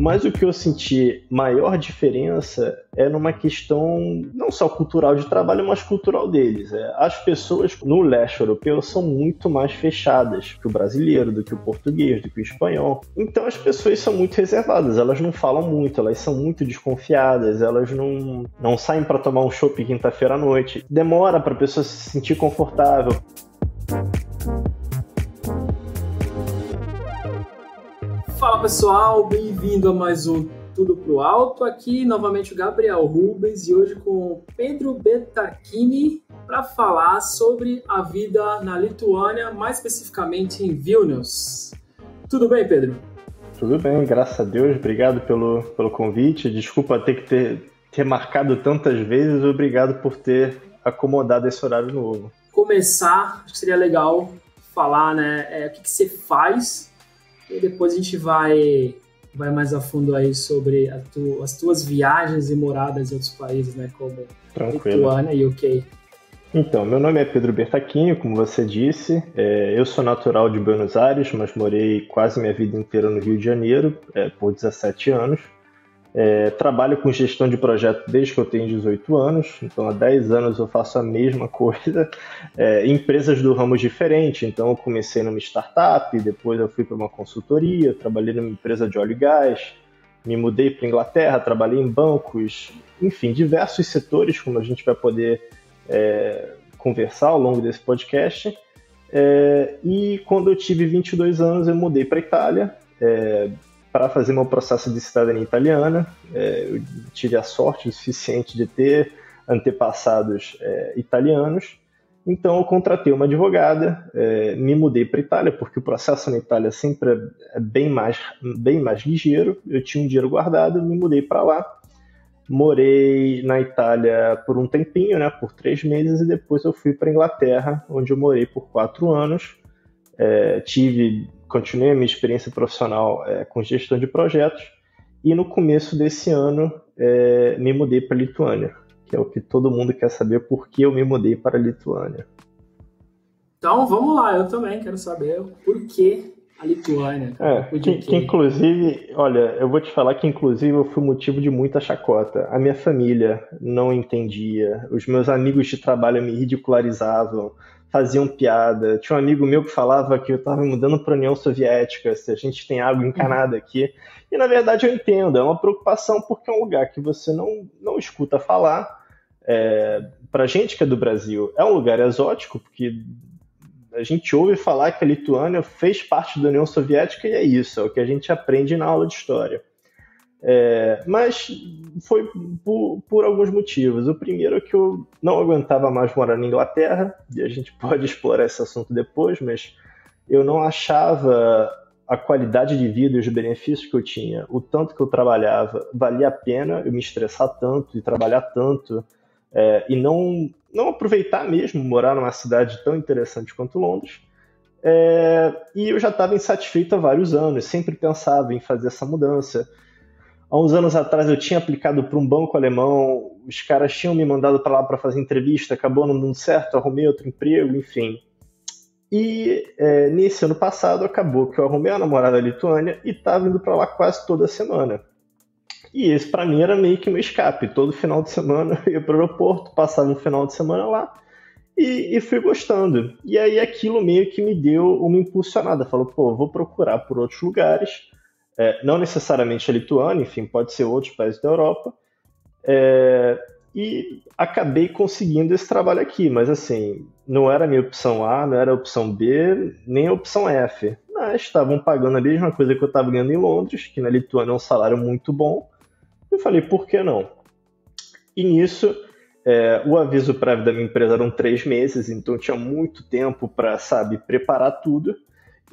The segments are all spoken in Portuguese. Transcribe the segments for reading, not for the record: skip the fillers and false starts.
Mas o que eu senti maior diferença é numa questão não só cultural de trabalho, mas cultural deles. As pessoas no leste europeu são muito mais fechadas que o brasileiro, do que o português, do que o espanhol. Então as pessoas são muito reservadas, elas não falam muito, elas são muito desconfiadas, elas não saem para tomar um chopp quinta-feira à noite. Demora para a pessoa se sentir confortável. Fala pessoal, bem-vindo a mais um Tudo Pro Alto. Aqui novamente o Gabriel Rubens e hoje com o Pedro Bertacchini para falar sobre a vida na Lituânia, mais especificamente em Vilnius. Tudo bem, Pedro? Tudo bem, graças a Deus. Obrigado pelo convite. Desculpa ter marcado tantas vezes. Obrigado por ter acomodado esse horário novo. Começar, acho que seria legal falar, né, o que você faz. E depois a gente vai mais a fundo aí sobre as tuas viagens e moradas em outros países, né? Como Lituânia e UK. Então, meu nome é Pedro Bertacchini, como você disse. Eu sou natural de Buenos Aires, mas morei quase minha vida inteira no Rio de Janeiro, por 17 anos. Trabalho com gestão de projeto desde que eu tenho 18 anos, então há 10 anos eu faço a mesma coisa, empresas do ramo diferente. Então eu comecei numa startup, depois eu fui para uma consultoria, trabalhei numa empresa de óleo e gás, me mudei para a Inglaterra, trabalhei em bancos, enfim, diversos setores, como a gente vai poder conversar ao longo desse podcast. E quando eu tive 22 anos eu mudei para a Itália, para fazer meu processo de cidadania italiana. Eu tive a sorte suficiente de ter antepassados italianos, então eu contratei uma advogada, me mudei para a Itália, porque o processo na Itália sempre é bem mais ligeiro. Eu tinha um dinheiro guardado, me mudei para lá, morei na Itália por um tempinho, né, por 3 meses, e depois eu fui para a Inglaterra, onde eu morei por 4 anos. Continuei a minha experiência profissional com gestão de projetos e no começo desse ano me mudei para a Lituânia, que é o que todo mundo quer saber, por que eu me mudei para a Lituânia. Então vamos lá, eu também quero saber por que a Lituânia. Que inclusive, olha, eu vou te falar que inclusive eu fui motivo de muita chacota. A minha família não entendia, os meus amigos de trabalho me ridicularizavam, faziam piada. Tinha um amigo meu que falava que eu estava me mudando para a União Soviética, se a gente tem água encanada aqui. E, na verdade, eu entendo. É uma preocupação porque é um lugar que você não escuta falar. Para a gente que é do Brasil, é um lugar exótico, porque a gente ouve falar que a Lituânia fez parte da União Soviética e é isso, é o que a gente aprende na aula de história. Mas foi por alguns motivos. O primeiro é que eu não aguentava mais morar na Inglaterra, e a gente pode explorar esse assunto depois, mas eu não achava a qualidade de vida e os benefícios que eu tinha, o tanto que eu trabalhava, valia a pena eu me estressar tanto e trabalhar tanto, e não aproveitar mesmo morar numa cidade tão interessante quanto Londres. E eu já estava insatisfeito há vários anos, sempre pensava em fazer essa mudança. Há uns anos atrás eu tinha aplicado para um banco alemão, os caras tinham me mandado para lá para fazer entrevista, acabou não dando certo, arrumei outro emprego, enfim. E nesse ano passado acabou que eu arrumei a namorada da Lituânia e estava indo para lá quase toda semana. E esse para mim era meio que um escape. Todo final de semana eu ia para o aeroporto, passava um final de semana lá e fui gostando. E aí aquilo meio que me deu uma impulsionada. Falou, vou procurar por outros lugares. Não necessariamente a Lituânia, enfim, pode ser outros países da Europa, e acabei conseguindo esse trabalho aqui, mas assim, não era a minha opção A, não era a opção B, nem a opção F, mas estavam pagando a mesma coisa que eu estava ganhando em Londres, que na Lituânia é um salário muito bom. Eu falei, por que não? E nisso, o aviso prévio da minha empresa eram 3 meses, então eu tinha muito tempo para, preparar tudo.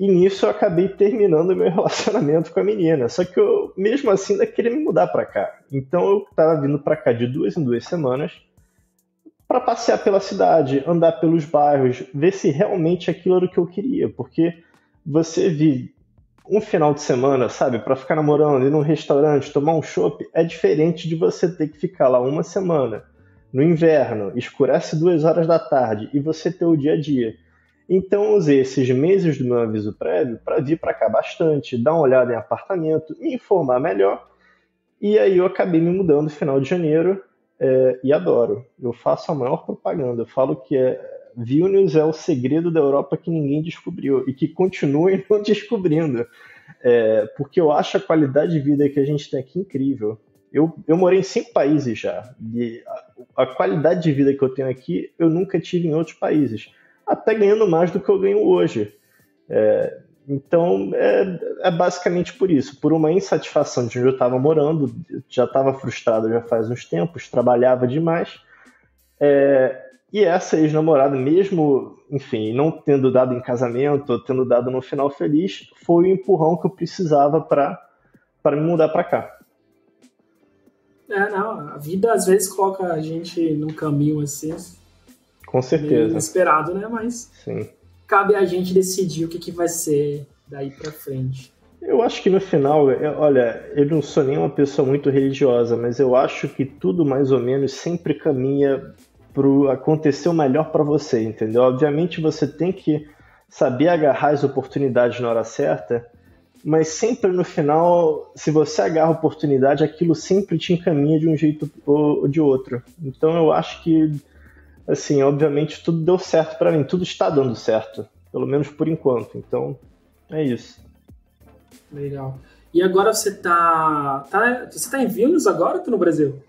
E nisso eu acabei terminando o meu relacionamento com a menina. Só que eu, mesmo assim, ainda queria me mudar para cá. Então eu estava vindo para cá de 2 em 2 semanas para passear pela cidade, andar pelos bairros, ver se realmente aquilo era o que eu queria. Porque você vir um final de semana, para ficar namorando, ir num restaurante, tomar um chopp, é diferente de você ter que ficar lá uma semana. No inverno, escurece 2 horas da tarde e você ter o dia a dia. Então eu usei esses meses do meu aviso prévio para vir para cá bastante, dar uma olhada em apartamento, me informar melhor. E aí eu acabei me mudando no final de janeiro, e adoro. Eu faço a maior propaganda. Eu falo que Vilnius é o segredo da Europa que ninguém descobriu e que continuem não descobrindo. Porque eu acho a qualidade de vida que a gente tem aqui incrível. Eu morei em 5 países já. E a qualidade de vida que eu tenho aqui, eu nunca tive em outros países. Até ganhando mais do que eu ganho hoje. Então, é basicamente por isso. Por uma insatisfação de onde eu estava morando, já estava frustrado já faz uns tempos, trabalhava demais. E essa ex-namorada, mesmo, enfim, não tendo dado em casamento, tendo dado no final feliz, foi o empurrão que eu precisava para me mudar para cá. Não, a vida às vezes coloca a gente num caminho assim, com certeza, inesperado, né? Mas sim, cabe a gente decidir o que vai ser daí para frente. Eu acho que no final, olha, eu não sou nem uma pessoa muito religiosa, mas eu acho que tudo mais ou menos sempre caminha para acontecer o melhor para você, entendeu? Obviamente você tem que saber agarrar as oportunidades na hora certa, mas sempre no final, se você agarra a oportunidade, aquilo sempre te encaminha de um jeito ou de outro. Então eu acho que, assim, obviamente tudo deu certo para mim, tudo está dando certo, pelo menos por enquanto. Então, é isso. Legal. E agora você tá em Vilnius agora ou tá no Brasil?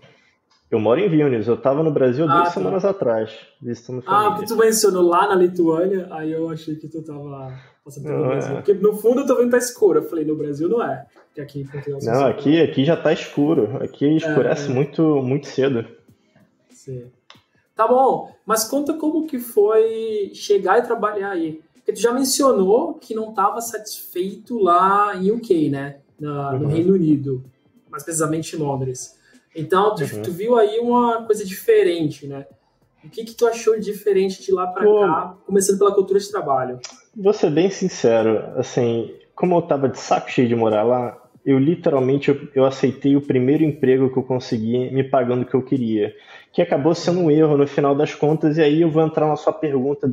Eu moro em Vilnius, eu estava no Brasil 2 semanas atrás, visitando família. Porque tu mencionou lá na Lituânia, aí eu achei que tu tava passando pelo Brasil. Porque no fundo eu tô vendo que tá escuro. Eu falei, no Brasil não é. Porque aqui em Portugal... Não, aqui já tá escuro. Aqui escurece muito, muito cedo. Sim. Tá bom, mas conta como que foi chegar e trabalhar aí. Porque tu já mencionou que não estava satisfeito lá em UK, né? No Reino Unido, mais precisamente em Londres. Então, tu viu aí uma coisa diferente, né? O que tu achou de diferente de lá para cá, começando pela cultura de trabalho? Vou ser bem sincero, assim, como eu tava de saco cheio de morar lá, eu literalmente eu aceitei o primeiro emprego que eu consegui me pagando o que eu queria, que acabou sendo um erro no final das contas, e aí eu vou entrar na sua pergunta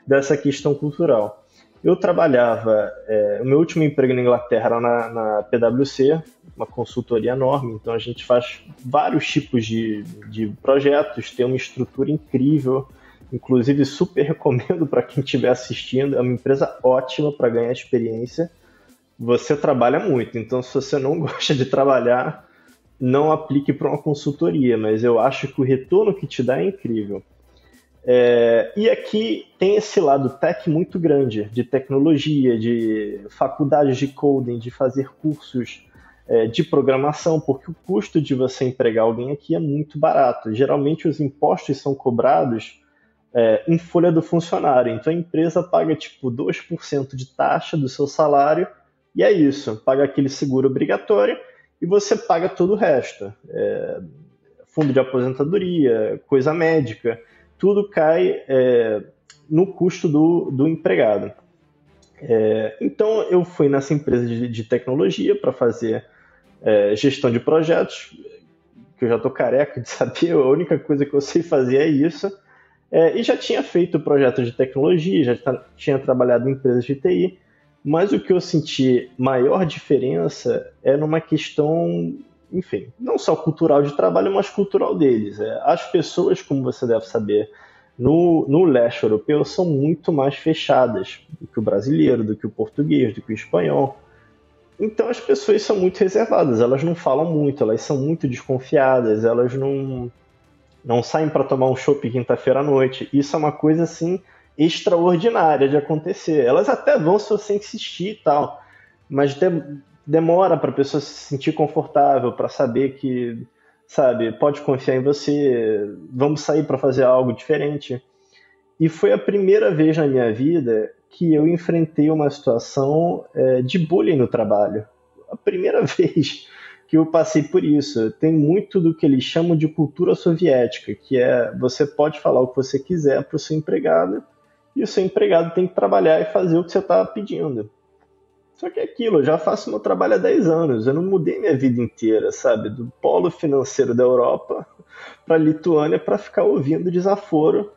dessa questão cultural. Eu trabalhava, o meu último emprego na Inglaterra era na PwC, uma consultoria enorme, então a gente faz vários tipos de projetos, tem uma estrutura incrível, inclusive super recomendo para quem estiver assistindo, é uma empresa ótima para ganhar experiência, você trabalha muito, então se você não gosta de trabalhar, não aplique para uma consultoria, mas eu acho que o retorno que te dá é incrível. E aqui tem esse lado tech muito grande, de tecnologia, de faculdades de coding, de fazer cursos de programação, porque o custo de você empregar alguém aqui é muito barato. Geralmente os impostos são cobrados em folha do funcionário, então a empresa paga tipo 2% de taxa do seu salário, e é isso, paga aquele seguro obrigatório e você paga todo o resto. Fundo de aposentadoria, coisa médica, tudo cai no custo do empregado. Então, eu fui nessa empresa de tecnologia para fazer gestão de projetos, que eu já estou careca de saber, a única coisa que eu sei fazer é isso. E já tinha feito projetos de tecnologia, já tinha trabalhado em empresas de TI, mas o que eu senti maior diferença é numa questão, enfim, não só cultural de trabalho, mas cultural deles. As pessoas, como você deve saber, no leste europeu são muito mais fechadas do que o brasileiro, do que o português, do que o espanhol. Então as pessoas são muito reservadas, elas não falam muito, elas são muito desconfiadas, elas não saem para tomar um chopp quinta-feira à noite. Isso é uma coisa assim extraordinária de acontecer. Elas até vão se você insistir e tal, mas demora para a pessoa se sentir confortável, para saber que, sabe, pode confiar em você, vamos sair para fazer algo diferente. E foi a primeira vez na minha vida que eu enfrentei uma situação de bullying no trabalho. A primeira vez que eu passei por isso. Tem muito do que eles chamam de cultura soviética, que você pode falar o que você quiser para o seu empregado, e o seu empregado tem que trabalhar e fazer o que você está pedindo. Só que é aquilo, eu já faço meu trabalho há 10 anos, eu não mudei minha vida inteira, sabe? Do polo financeiro da Europa para a Lituânia para ficar ouvindo desaforo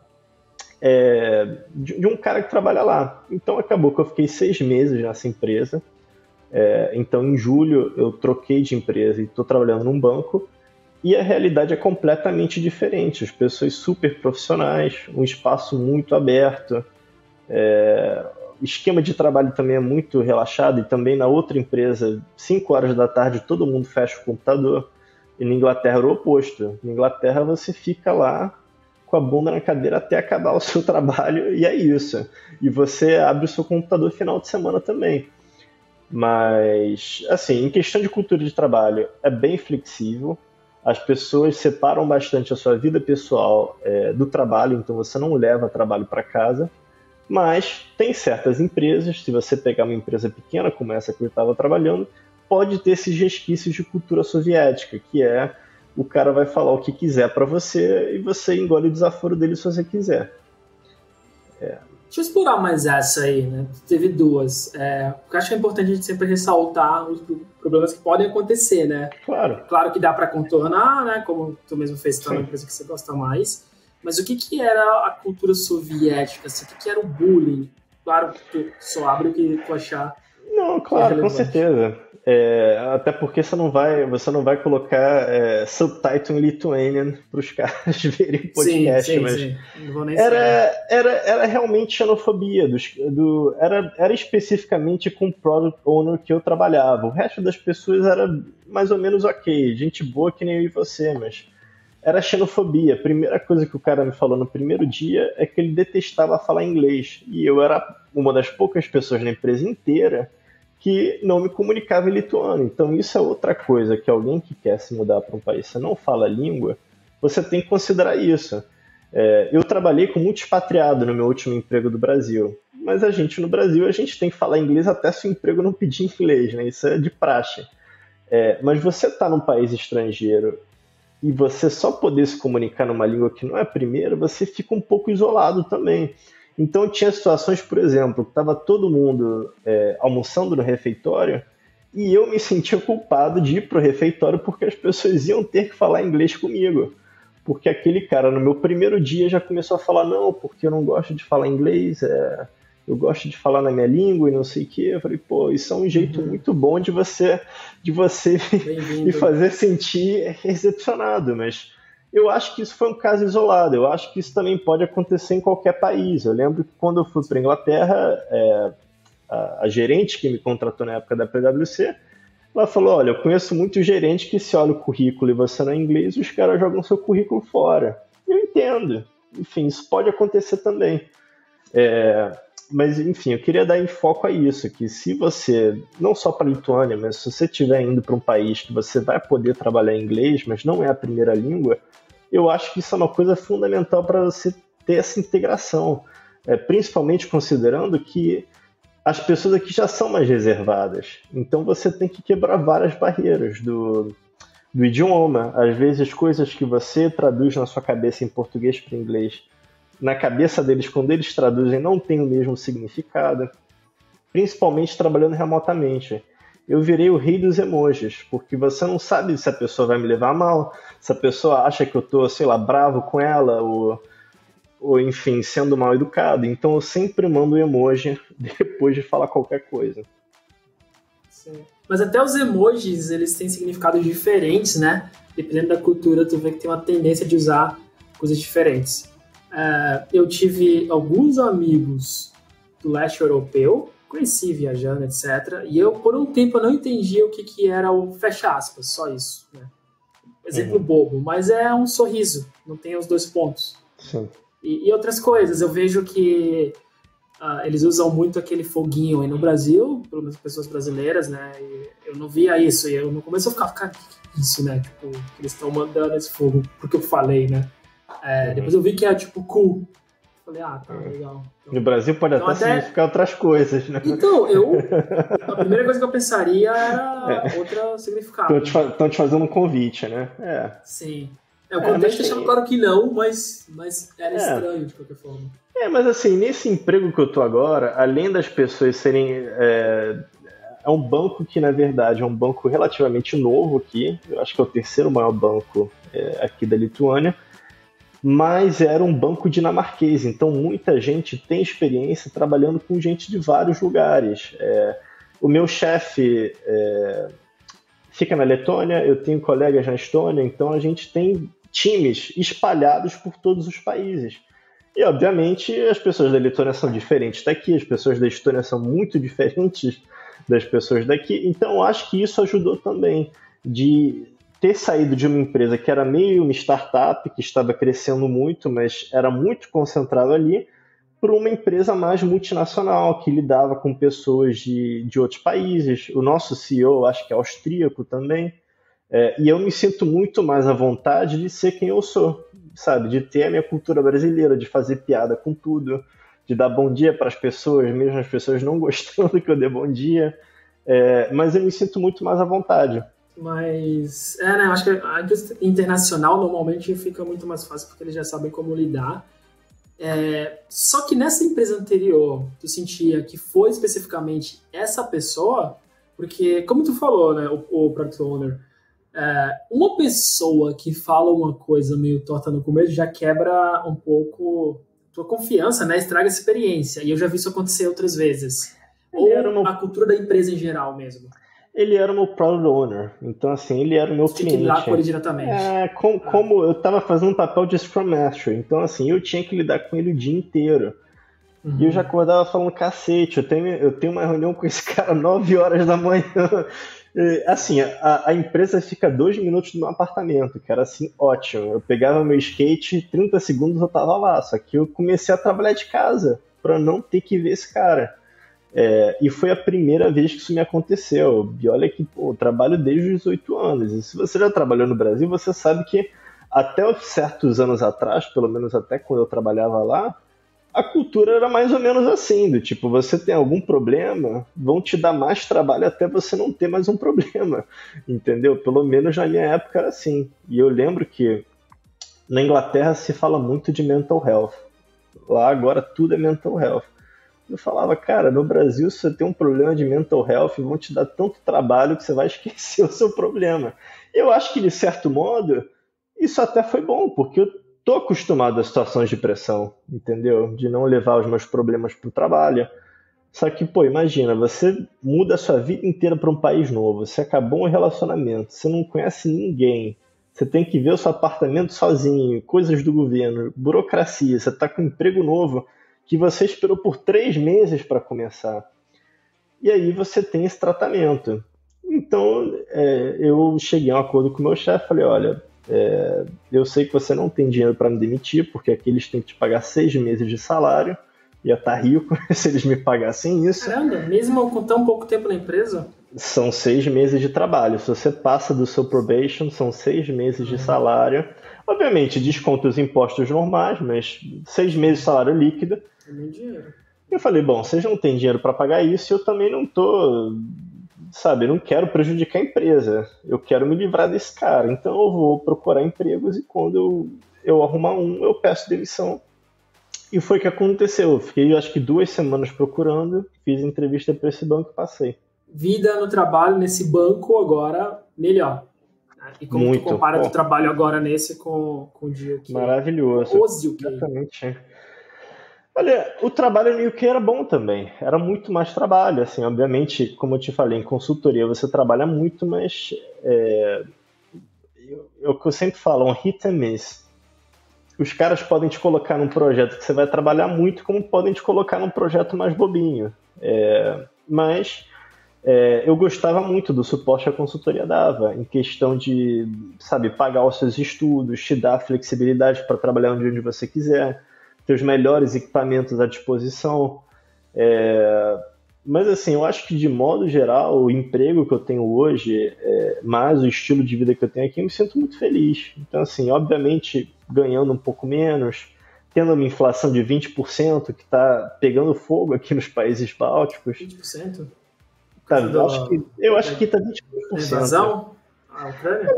de um cara que trabalha lá. Então acabou que eu fiquei 6 meses nessa empresa. Então em julho eu troquei de empresa e estou trabalhando num banco. E a realidade é completamente diferente. As pessoas super profissionais, um espaço muito aberto. O esquema de trabalho também é muito relaxado. E também na outra empresa, 5 horas da tarde, todo mundo fecha o computador. E na Inglaterra era o oposto. Na Inglaterra você fica lá com a bunda na cadeira até acabar o seu trabalho e é isso. E você abre o seu computador final de semana também. Mas, assim, em questão de cultura de trabalho, é bem flexível. As pessoas separam bastante a sua vida pessoal do trabalho, então você não leva trabalho para casa. Mas tem certas empresas, se você pegar uma empresa pequena como essa que eu estava trabalhando, pode ter esses resquícios de cultura soviética, que é o cara vai falar o que quiser para você e você engole o desaforo dele se você quiser. Deixa eu explorar mais essa aí, né? Teve duas. Porque eu acho que é importante a gente sempre ressaltar os problemas que podem acontecer, né? Claro que dá para contornar, né? Como tu mesmo fez, tá na empresa que você gosta mais. Mas o que era a cultura soviética? Assim, o que era o bullying? Claro que tu só abre o que tu achar. Não, claro, com certeza. Até porque você não vai colocar subtitle em Lithuanian para os caras verem o podcast, sim, mas sim. Não vou nem era realmente xenofobia. Era especificamente com o product owner que eu trabalhava. O resto das pessoas era mais ou menos ok, gente boa que nem eu e você, mas era xenofobia. A primeira coisa que o cara me falou no primeiro dia é que ele detestava falar inglês. E eu era uma das poucas pessoas na empresa inteira que não me comunicava em lituano. Então isso é outra coisa, que alguém que quer se mudar para um país e não fala a língua, você tem que considerar isso. Eu trabalhei com muito expatriado no meu último emprego do Brasil, mas a gente no Brasil, a gente tem que falar inglês até se o emprego não pedir inglês, né? Isso é de praxe. Mas você está num país estrangeiro e você só poder se comunicar numa língua que não é a primeira, você fica um pouco isolado também. Então tinha situações, por exemplo, que estava todo mundo almoçando no refeitório e eu me sentia culpado de ir para o refeitório porque as pessoas iam ter que falar inglês comigo. Porque aquele cara, no meu primeiro dia, já começou a falar, não, porque eu não gosto de falar inglês, eu gosto de falar na minha língua e não sei o quê. Eu falei, pô, isso é um jeito muito bom de você me fazer sentir recepcionado, mas eu acho que isso foi um caso isolado. Eu acho que isso também pode acontecer em qualquer país. Eu lembro que quando eu fui para a Inglaterra, a gerente que me contratou na época da PwC, ela falou, olha, eu conheço muito gerente que se olha o currículo e você não é inglês, os caras jogam seu currículo fora. Eu entendo. Enfim, isso pode acontecer também. Mas, enfim, eu queria dar foco a isso, que se você, não só para a Lituânia, mas se você estiver indo para um país que você vai poder trabalhar em inglês, mas não é a primeira língua, eu acho que isso é uma coisa fundamental para você ter essa integração, principalmente considerando que as pessoas aqui já são mais reservadas, então você tem que quebrar várias barreiras do idioma. Às vezes coisas que você traduz na sua cabeça em português para inglês, na cabeça deles, quando eles traduzem, não tem o mesmo significado, principalmente trabalhando remotamente. Eu virei o rei dos emojis, porque você não sabe se a pessoa vai me levar mal, se a pessoa acha que eu tô, sei lá, bravo com ela, ou enfim, sendo mal educado. Então eu sempre mando emoji depois de falar qualquer coisa. Sim. Mas até os emojis, eles têm significados diferentes, né? Dependendo da cultura, tu vê que tem uma tendência de usar coisas diferentes. Eu tive alguns amigos do leste europeu, conheci viajando, etc. E eu, por um tempo, eu não entendia o que era o fecha aspas, só isso. Né? Exemplo bobo, mas é um sorriso, não tem os dois pontos. Sim. E outras coisas, eu vejo que eles usam muito aquele foguinho aí no Brasil, pelo menos pessoas brasileiras, né? E eu não via isso, e eu no começo eu ficava, cara, que isso, né? Tipo, que eles estão mandando esse fogo, porque eu falei, né? Depois eu vi que é tipo cool. Falei, tá, legal. Então, no Brasil pode até significar outras coisas, né? Então, a primeira coisa que eu pensaria era outro significado. Estão te fazendo um convite, né? Sim. O contexto deixava claro que não, mas era estranho de qualquer forma. Mas assim, nesse emprego que eu tô agora, além das pessoas serem... É um banco que, na verdade, é um banco relativamente novo aqui. Eu acho que é o terceiro maior banco aqui da Lituânia. mas era um banco dinamarquês, então muita gente tem experiência trabalhando com gente de vários lugares. O meu chefe fica na Letônia, eu tenho colegas na Estônia, então a gente tem times espalhados por todos os países. E, obviamente, as pessoas da Letônia são diferentes daqui, as pessoas da Estônia são muito diferentes das pessoas daqui, então eu acho que isso ajudou também, de ter saído de uma empresa que era meio uma startup, que estava crescendo muito, mas era muito concentrado ali, para uma empresa mais multinacional, que lidava com pessoas de outros países. O nosso CEO, acho que é austríaco também, e eu me sinto muito mais à vontade de ser quem eu sou, sabe? De ter a minha cultura brasileira, de fazer piada com tudo, de dar bom dia para as pessoas, mesmo as pessoas não gostando que eu dê bom dia, mas eu me sinto muito mais à vontade. Mas, né, acho que a indústria internacional normalmente fica muito mais fácil porque eles já sabem como lidar. Só que nessa empresa anterior, tu sentia que foi especificamente essa pessoa? Porque, como tu falou, né, o Product Owner, uma pessoa que fala uma coisa meio torta no começo já quebra um pouco tua confiança, né? Estraga a experiência. E eu já vi isso acontecer outras vezes. Ou a cultura da empresa em geral mesmo. Ele era o meu Product Owner, então assim, ele era o meu cliente. Tinha que lidar com ele diretamente. Como eu estava fazendo um papel de Scrum Master, então assim, eu tinha que lidar com ele o dia inteiro. E eu já acordava falando, cacete, eu tenho uma reunião com esse cara 9 horas da manhã. Assim, a empresa fica 2 minutos no meu apartamento, que era assim, ótimo. Eu pegava meu skate, 30 segundos eu tava lá, só que eu comecei a trabalhar de casa, para não ter que ver esse cara. E foi a primeira vez que isso me aconteceu. E olha que eu trabalho desde os 18 anos. E se você já trabalhou no Brasil, você sabe que até certos anos atrás, pelo menos até quando eu trabalhava lá, a cultura era mais ou menos assim, do tipo, você tem algum problema, vão te dar mais trabalho até você não ter mais um problema, entendeu? Pelo menos na minha época era assim. E eu lembro que na Inglaterra se fala muito de mental health. Lá agora tudo é mental health. Eu falava, cara, no Brasil se você tem um problema de mental health, vão te dar tanto trabalho que você vai esquecer o seu problema. Eu acho que, de certo modo, isso até foi bom, porque eu tô acostumado a situações de pressão, entendeu? De não levar os meus problemas pro trabalho. Só que, pô, imagina, você muda a sua vida inteira para um país novo, você acabou um relacionamento, você não conhece ninguém, você tem que ver o seu apartamento sozinho, coisas do governo, burocracia, você tá com um emprego novo que você esperou por 3 meses para começar. E aí você tem esse tratamento. Então, eu cheguei a um acordo com o meu chefe, falei, olha, eu sei que você não tem dinheiro para me demitir, porque aqui eles têm que te pagar 6 meses de salário, ia estar rico se eles me pagassem isso. Caramba, mesmo com tão pouco tempo na empresa? São 6 meses de trabalho. Se você passa do seu probation, são 6 meses de salário. Obviamente, desconta os impostos normais, mas 6 meses de salário líquido. É muito dinheiro. Eu falei, bom, vocês não têm dinheiro para pagar isso, eu também não tô, sabe, não quero prejudicar a empresa. Eu quero me livrar desse cara. Então eu vou procurar empregos e quando eu arrumar um, eu peço demissão. E foi o que aconteceu. Eu fiquei, acho que 2 semanas procurando, fiz entrevista para esse banco e passei. Vida no trabalho nesse banco agora melhor. E como tu compara o trabalho agora nesse com o dia que... Maravilhoso. Exatamente. Olha, o trabalho no UK era bom também. Era muito mais trabalho, assim, obviamente, como eu te falei, em consultoria você trabalha muito, mas o que eu sempre falo, um hit and miss. Os caras podem te colocar num projeto que você vai trabalhar muito, como podem te colocar num projeto mais bobinho. Mas eu gostava muito do suporte que a consultoria dava, em questão de, sabe, pagar os seus estudos, te dar flexibilidade para trabalhar onde você quiser, ter os melhores equipamentos à disposição. Mas assim, eu acho que de modo geral, o emprego que eu tenho hoje, mais o estilo de vida que eu tenho aqui, eu me sinto muito feliz. Então assim, obviamente, ganhando um pouco menos, tendo uma inflação de 20%, que está pegando fogo aqui nos países bálticos. 20%? Tá, eu acho que está 20%. Invasão? A Ucrânia?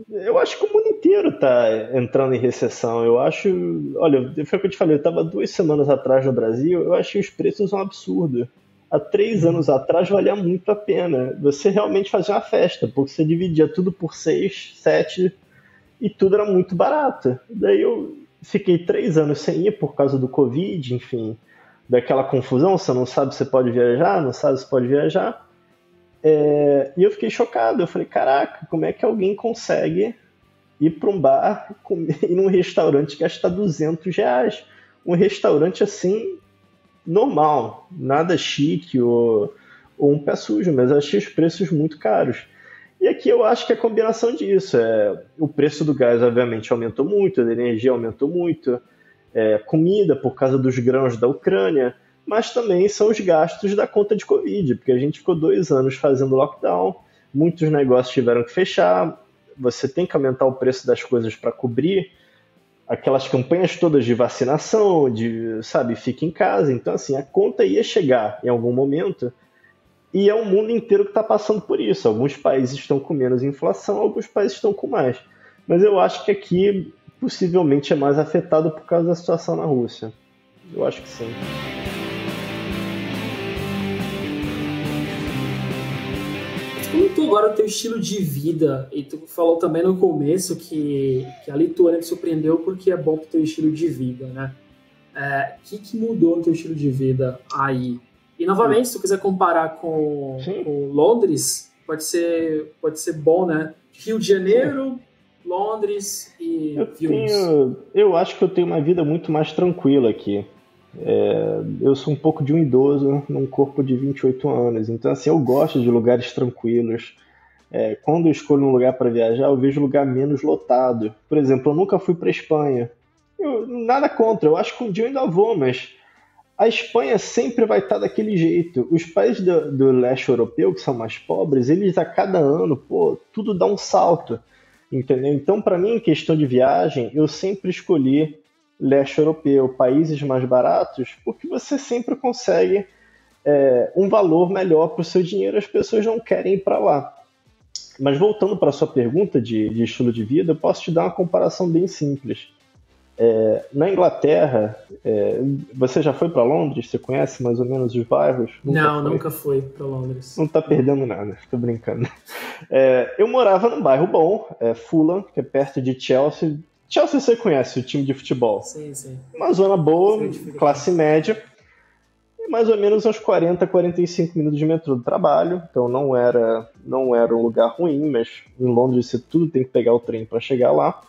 Eu acho que o mundo inteiro está entrando em recessão. Eu acho... Olha, foi o que eu te falei, eu estava 2 semanas atrás no Brasil, eu achei os preços um absurdo. Há 3 anos atrás valia muito a pena você realmente fazer uma festa, porque você dividia tudo por 6, 7 e tudo era muito barato. Daí eu fiquei 3 anos sem ir por causa do Covid, enfim, daquela confusão, você não sabe se pode viajar, não sabe se pode viajar. E eu fiquei chocado, eu falei, caraca, como é que alguém consegue ir para um bar, ir num restaurante e gastar R$ 200? Um restaurante assim, normal, nada chique ou um pé sujo, mas eu achei os preços muito caros. E aqui eu acho que é a combinação disso. O preço do gás, obviamente, aumentou muito, da energia aumentou muito, comida por causa dos grãos da Ucrânia, mas também são os gastos da conta de Covid, porque a gente ficou 2 anos fazendo lockdown, muitos negócios tiveram que fechar, você tem que aumentar o preço das coisas para cobrir aquelas campanhas todas de vacinação, sabe, fica em casa. Então, assim, a conta ia chegar em algum momento. E é o mundo inteiro que está passando por isso. Alguns países estão com menos inflação, alguns países estão com mais. Mas eu acho que aqui possivelmente é mais afetado por causa da situação na Rússia. Eu acho que sim. Como agora o teu estilo de vida, e tu falou também no começo que a Lituânia te surpreendeu porque é bom pro teu estilo de vida, né? O que mudou no teu estilo de vida aí? E, novamente, se tu quiser comparar com Londres, pode ser bom, né? Rio de Janeiro, Londres e Vilnius. Eu acho que eu tenho uma vida muito mais tranquila aqui. Eu sou um pouco de um idoso num corpo de 28 anos. Então, assim, eu gosto de lugares tranquilos. Quando eu escolho um lugar para viajar, eu vejo lugar menos lotado. Por exemplo, eu nunca fui para Espanha. Nada contra, eu acho que um dia eu ainda vou, mas a Espanha sempre vai estar daquele jeito. Os países do leste europeu, que são mais pobres, eles a cada ano, tudo dá um salto, entendeu? Então, para mim, em questão de viagem, eu sempre escolhi leste europeu, países mais baratos, porque você sempre consegue um valor melhor para o seu dinheiro, as pessoas não querem ir para lá. Mas voltando para a sua pergunta de estilo de vida, eu posso te dar uma comparação bem simples. Na Inglaterra, você já foi para Londres? Você conhece mais ou menos os bairros? Nunca fui para Londres. Não tá perdendo nada, tô brincando. Eu morava num bairro bom, Fulham, que é perto de Chelsea. Chelsea você conhece, o time de futebol? Sim. Uma zona boa, classe média, e mais ou menos uns 40, 45 minutos de metrô do trabalho. Então não era um lugar ruim, mas em Londres você tudo tem que pegar o trem para chegar lá.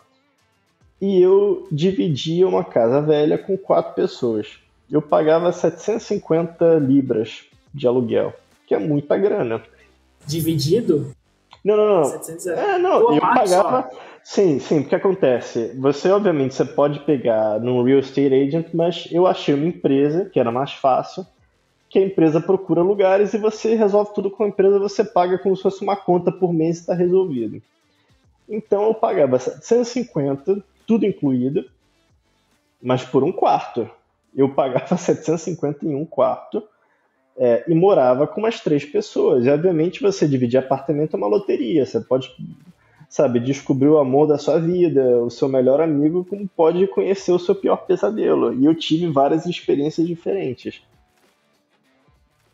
E eu dividia uma casa velha com 4 pessoas. Eu pagava 750 libras de aluguel, que é muita grana. Dividido? Não. 700 eu pagava... Sim, porque acontece. Você, obviamente, você pode pegar num real estate agent, mas eu achei uma empresa, que era mais fácil, que a empresa procura lugares e você resolve tudo com a empresa, você paga como se fosse uma conta por mês e está resolvido. Então eu pagava 750, tudo incluído, mas por um quarto. Eu pagava 750 em um quarto e morava com umas 3 pessoas. E, obviamente, você dividir apartamento é uma loteria. Você pode, descobrir o amor da sua vida, o seu melhor amigo, como pode conhecer o seu pior pesadelo. E eu tive várias experiências diferentes.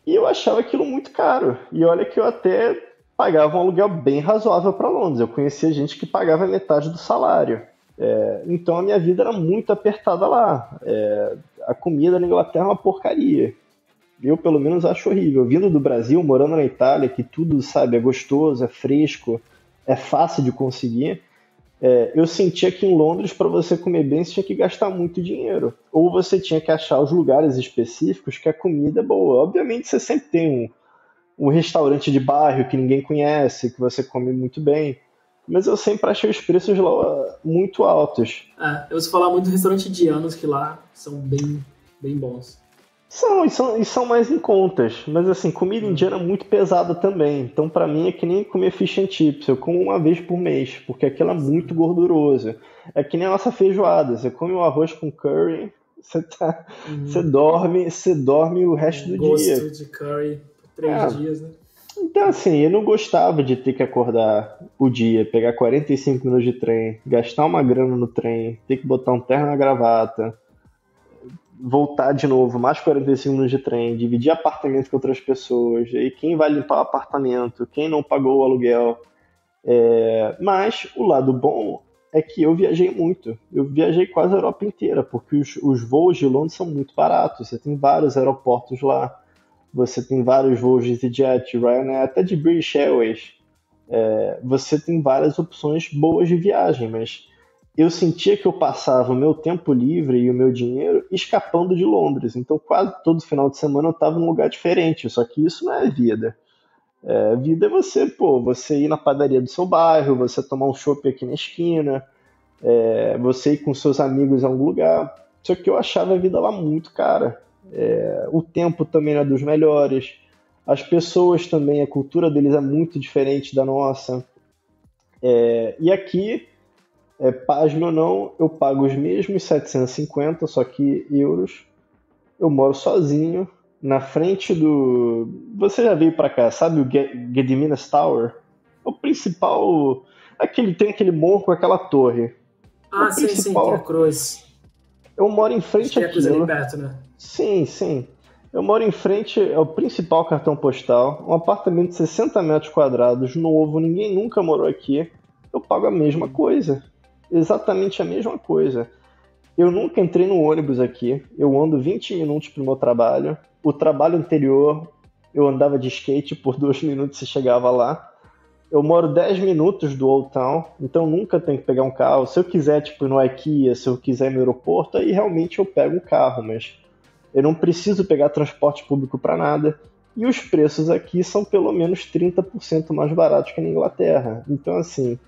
E eu achava aquilo muito caro. E olha que eu até pagava um aluguel bem razoável para Londres. Eu conhecia gente que pagava metade do salário. Então a minha vida era muito apertada lá. A comida na Inglaterra é uma porcaria. Eu, pelo menos, acho horrível. Vindo do Brasil, morando na Itália, que tudo, é gostoso, é fresco, é fácil de conseguir, eu sentia que em Londres, para você comer bem, você tinha que gastar muito dinheiro. Ou você tinha que achar os lugares específicos que a comida é boa. Obviamente, você sempre tem um restaurante de bairro que ninguém conhece, que você come muito bem. Mas eu sempre achei os preços lá muito altos. Eu ouço falar muito de restaurante indianos que lá são bem bons. São mais em contas. Mas assim, comida indiana é muito pesada também. Então pra mim é que nem comer fish and chips. Eu como uma vez por mês, porque aquilo é muito gorduroso. É que nem a nossa feijoada. Você come um arroz com curry, você dorme o resto do dia. Gosto de curry por 3 dias, né? Então, assim, eu não gostava de ter que acordar o dia, pegar 45 minutos de trem, gastar uma grana no trem, ter que botar um terno na gravata, voltar de novo, mais 45 minutos de trem, dividir apartamento com outras pessoas, e aí quem vai limpar o apartamento, quem não pagou o aluguel. Mas o lado bom é que eu viajei muito. Eu viajei quase a Europa inteira, porque os voos de Londres são muito baratos. Você tem vários aeroportos lá, você tem vários voos de EasyJet, Ryanair, até de British Airways. Você tem várias opções boas de viagem, mas eu sentia que eu passava o meu tempo livre e o meu dinheiro escapando de Londres. Então, quase todo final de semana eu estava em um lugar diferente. Só que isso não é vida. Vida é você, você ir na padaria do seu bairro, você tomar um chopp aqui na esquina, você ir com seus amigos a algum lugar. Só que eu achava a vida lá muito cara. O tempo também não é dos melhores. As pessoas também, a cultura deles é muito diferente da nossa. E aqui, pasme ou não, eu pago os mesmos 750, só que euros. Eu moro sozinho, na frente do... Você já veio pra cá, sabe o Gediminas Tower? O principal... Tem aquele morro com aquela torre. Ah, sim, sim, tem a cruz. Eu moro em frente àquilo. Tem a cruz ali perto, né? Sim, sim. Eu moro em frente ao principal cartão postal, um apartamento de 60 metros quadrados, novo, ninguém nunca morou aqui. Eu pago a mesma coisa. Exatamente a mesma coisa. Eu nunca entrei no ônibus aqui. Eu ando 20 minutos pro meu trabalho. O trabalho anterior, eu andava de skate por 2 minutos e chegava lá. Eu moro 10 minutos do Old Town, então nunca tenho que pegar um carro. Se eu quiser, tipo, ir no IKEA, se eu quiser ir no aeroporto, aí realmente eu pego um carro, mas eu não preciso pegar transporte público para nada. E os preços aqui são pelo menos 30% mais baratos que na Inglaterra. Então, assim,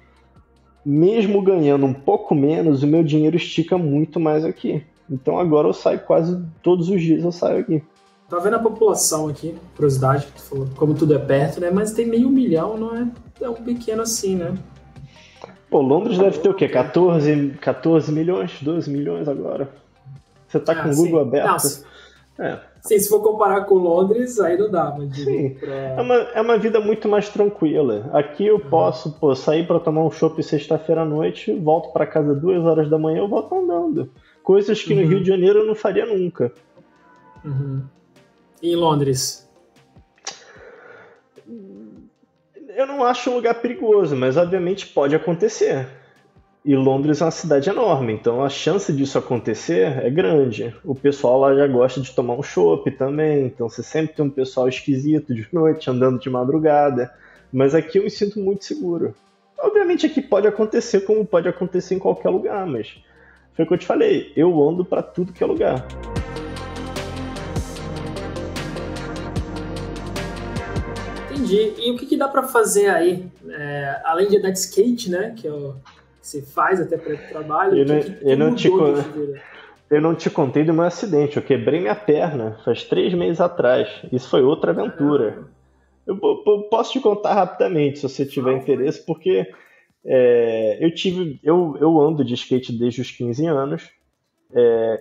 mesmo ganhando um pouco menos, o meu dinheiro estica muito mais aqui. Então agora eu saio quase todos os dias, eu saio aqui. Tá vendo a população aqui, curiosidade, que tu falou, como tudo é perto, né? Mas tem 500 mil, não é tão pequeno assim, né? Londres deve ter o quê? 14 milhões, 12 milhões agora. Você tá com o Google aberto? Não, sim, se for comparar com Londres, aí não dá, mas sim. É uma vida muito mais tranquila. Aqui eu posso sair para tomar um chopp sexta-feira à noite, volto para casa 2 horas da manhã, eu volto andando. Coisas que no Rio de Janeiro eu não faria nunca. E em Londres? Eu não acho um lugar perigoso, mas obviamente pode acontecer. E Londres é uma cidade enorme, então a chance disso acontecer é grande. O pessoal lá já gosta de tomar um chopp também, então você sempre tem um pessoal esquisito de noite, andando de madrugada. Mas aqui eu me sinto muito seguro. Obviamente aqui pode acontecer como pode acontecer em qualquer lugar, mas foi o que eu te falei, eu ando pra tudo que é lugar. Entendi. E o que dá pra fazer aí? Além de andar de skate, né, que você faz até para o trabalho. Eu não te contei do meu acidente. Eu quebrei minha perna faz 3 meses atrás. Isso foi outra aventura. Eu posso te contar rapidamente, se você tiver interesse, porque eu ando de skate desde os 15 anos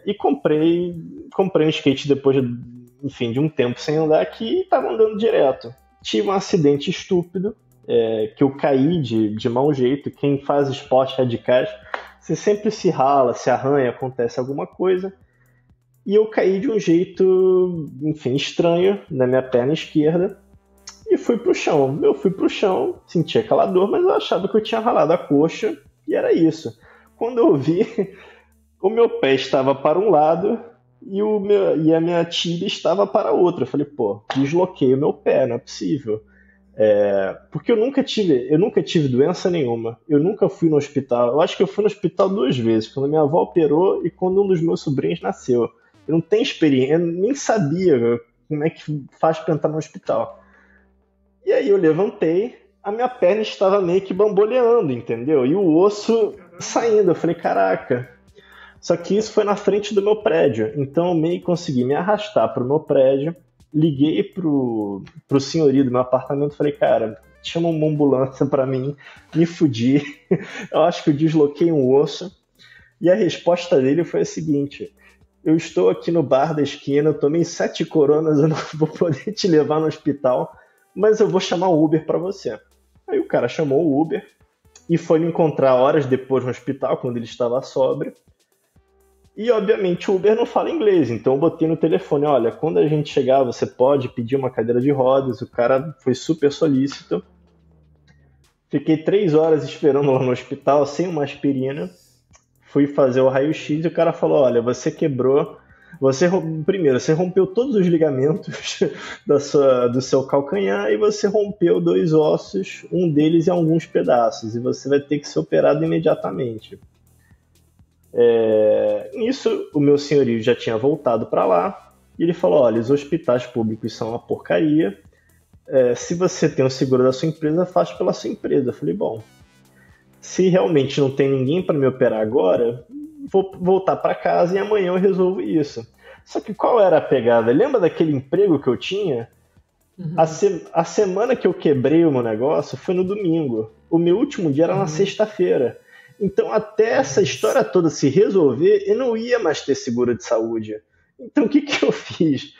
e comprei um skate depois de um tempo sem andar aqui e estava andando direto. Tive um acidente estúpido. Que eu caí de mau jeito. Quem faz esportes radicais, você sempre se rala, se arranha, acontece alguma coisa. E eu caí de um jeito, estranho na minha perna esquerda e fui pro chão. Eu fui pro chão, senti aquela dor, mas eu achava que eu tinha ralado a coxa e era isso. Quando eu vi, o meu pé estava para um lado e a minha tíbia estava para o outro. Eu falei, desloquei o meu pé, não é possível. Porque eu nunca tive doença nenhuma. Eu nunca fui no hospital. Eu acho que eu fui no hospital 2 vezes, quando minha avó operou e quando um dos meus sobrinhos nasceu. Eu não tenho experiência, eu nem sabia como é que faz para entrar no hospital. E aí eu levantei, a minha perna estava meio que bamboleando, entendeu? E o osso saindo. Eu falei, caraca. Só que isso foi na frente do meu prédio, então eu meio que consegui me arrastar para o meu prédio. Liguei pro senhorio do meu apartamento e falei, cara, chama uma ambulância pra mim, me fudi, eu acho que eu desloquei um osso. E a resposta dele foi a seguinte: eu estou aqui no bar da esquina, eu tomei 7 coronas, eu não vou poder te levar no hospital, mas eu vou chamar o Uber pra você. Aí o cara chamou o Uber e foi me encontrar horas depois no hospital, quando ele estava sóbrio. E, obviamente, o Uber não fala inglês, então eu botei no telefone, olha, quando a gente chegar, você pode pedir uma cadeira de rodas. O cara foi super solícito. Fiquei 3 horas esperando lá no hospital, sem uma aspirina. Fui fazer o raio-x e o cara falou, olha, você quebrou... Primeiro, você rompeu todos os ligamentos do seu calcanhar e você rompeu 2 ossos, um deles em alguns pedaços, e você vai ter que ser operado imediatamente. Nisso, o meu senhorio já tinha voltado para lá e ele falou, olha, os hospitais públicos são uma porcaria, se você tem o seguro da sua empresa, faz pela sua empresa. Eu falei, bom, se realmente não tem ninguém para me operar agora, vou voltar para casa e amanhã eu resolvo isso. Só que qual era a pegada? Lembra daquele emprego que eu tinha? Uhum. A semana que eu quebrei o meu negócio foi no domingo. O meu último dia era na sexta-feira. Então, até essa história toda se resolver, eu não ia mais ter seguro de saúde. Então, o que eu fiz?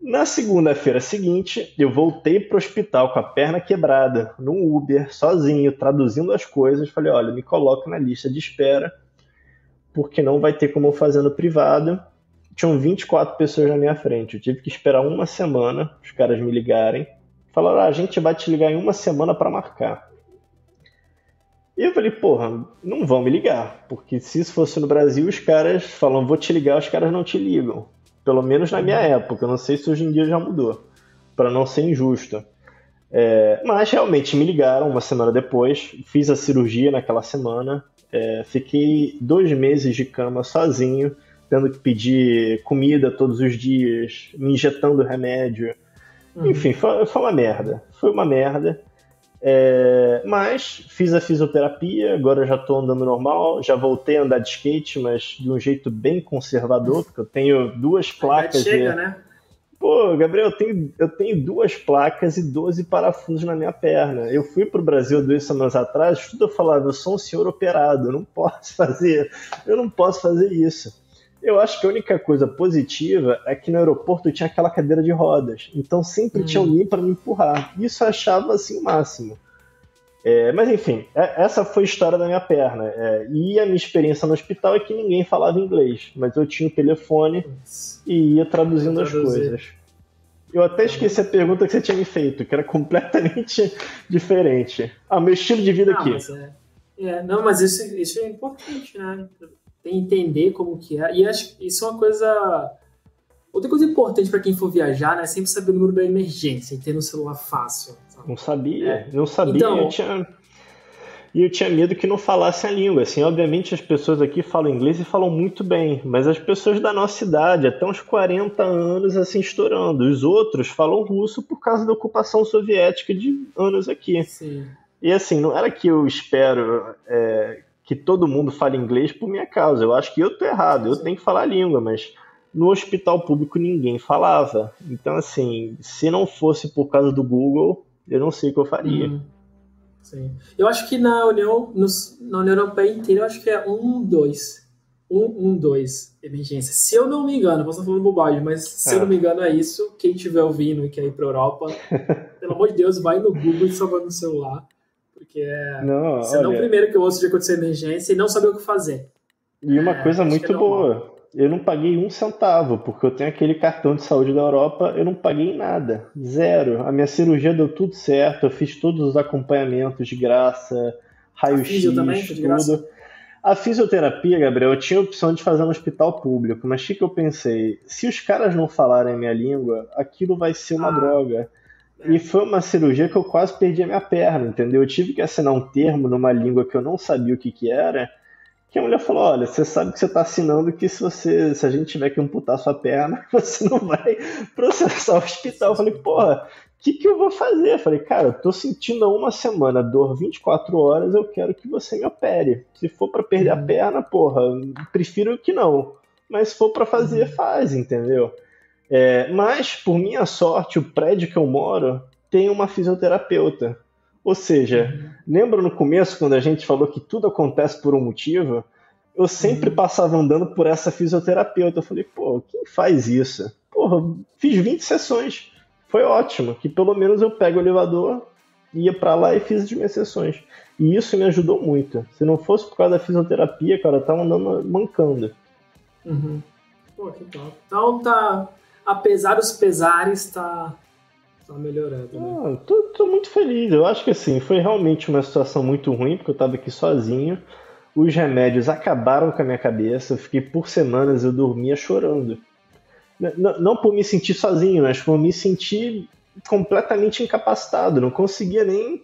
Na segunda-feira seguinte, eu voltei para o hospital com a perna quebrada, num Uber, sozinho, traduzindo as coisas. Falei, olha, me coloca na lista de espera, porque não vai ter como eu fazer no privado. Tinham 24 pessoas na minha frente. Eu tive que esperar uma semana, os caras me ligarem. Falaram, a gente vai te ligar em uma semana para marcar. E eu falei, porra, não vão me ligar, porque se isso fosse no Brasil, os caras falam, vou te ligar, os caras não te ligam. Pelo menos na minha época, eu não sei se hoje em dia já mudou, para não ser injusto. Mas realmente me ligaram uma semana depois, fiz a cirurgia naquela semana, fiquei 2 meses de cama sozinho, tendo que pedir comida todos os dias, me injetando remédio. Enfim, foi uma merda. Foi uma merda. Mas fiz a fisioterapia, agora eu já estou andando normal, já voltei a andar de skate, mas de um jeito bem conservador, porque eu tenho 2 placas. Chega, né? Pô, Gabriel, eu tenho 2 placas e 12 parafusos na minha perna. Eu fui pro Brasil 2 semanas atrás, tudo eu falava, eu sou um senhor operado, eu não posso fazer isso. Eu acho que a única coisa positiva é que no aeroporto tinha aquela cadeira de rodas, então sempre tinha alguém para me empurrar. Isso eu achava assim o máximo. Mas enfim, essa foi a história da minha perna. E a minha experiência no hospital é que ninguém falava inglês, mas eu tinha o telefone e ia traduzindo as coisas. Eu até esqueci a pergunta que você tinha me feito, que era completamente diferente. Meu estilo de vida aqui. Mas isso é importante, né? Entender como que é. E acho que isso é uma coisa... Outra coisa importante para quem for viajar, né? É sempre saber o número da emergência e ter no celular fácil. Sabe? Não sabia. Então, eu tinha medo que não falasse a língua. Assim, obviamente as pessoas aqui falam inglês e falam muito bem, mas as pessoas da nossa idade, até uns 40 anos, assim, estourando. Os outros falam russo por causa da ocupação soviética de anos aqui. Sim. E assim, não era que eu espero... que todo mundo fale inglês por minha causa. Eu acho que eu tô errado, eu tenho que falar a língua, mas no hospital público ninguém falava. Então, assim, se não fosse por causa do Google, eu não sei o que eu faria. Sim. Eu acho que na União Europeia inteira, eu acho que é 112 emergência. Se eu não me engano, posso estar falando bobagem, mas se eu não me engano é isso. Quem estiver ouvindo e quer ir pra Europa, pelo amor de Deus, vai no Google e salva no celular. Porque senão o primeiro que eu ouço de acontecer emergência e não saber o que fazer. E uma coisa muito boa, eu não paguei 1 centavo, porque eu tenho aquele cartão de saúde da Europa, eu não paguei nada, 0. A minha cirurgia deu tudo certo, eu fiz todos os acompanhamentos de graça, raio-x, tudo. A fisioterapia, Gabriel, eu tinha a opção de fazer no hospital público, mas o que eu pensei? Se os caras não falarem a minha língua, aquilo vai ser uma droga. E foi uma cirurgia que eu quase perdi a minha perna, entendeu? Eu tive que assinar um termo numa língua que eu não sabia o que era, que a mulher falou, olha, você sabe que você está assinando que se a gente tiver que amputar sua perna, você não vai processar o hospital. Eu falei, porra, o que eu vou fazer? Eu falei, cara, eu tô sentindo há uma semana dor 24 horas, eu quero que você me opere. Se for para perder a perna, porra, prefiro que não. Mas se for para fazer, faz, entendeu? Mas, por minha sorte, o prédio que eu moro tem uma fisioterapeuta. Ou seja, lembra no começo quando a gente falou que tudo acontece por um motivo? Eu sempre passava andando por essa fisioterapeuta. Eu falei, pô, quem faz isso? Porra, fiz 20 sessões. Foi ótimo, que pelo menos eu pego o elevador, ia pra lá e fiz as minhas sessões. E isso me ajudou muito. Se não fosse por causa da fisioterapia, cara, eu tava andando mancando. Pô, que top. Então apesar dos pesares, tá tá melhorando, né? Tô muito feliz. Eu acho que assim, foi realmente uma situação muito ruim, porque eu estava aqui sozinho. Os remédios acabaram com a minha cabeça. Eu fiquei por semanas, eu dormia chorando. Não por me sentir sozinho, mas por me sentir completamente incapacitado. Não conseguia nem.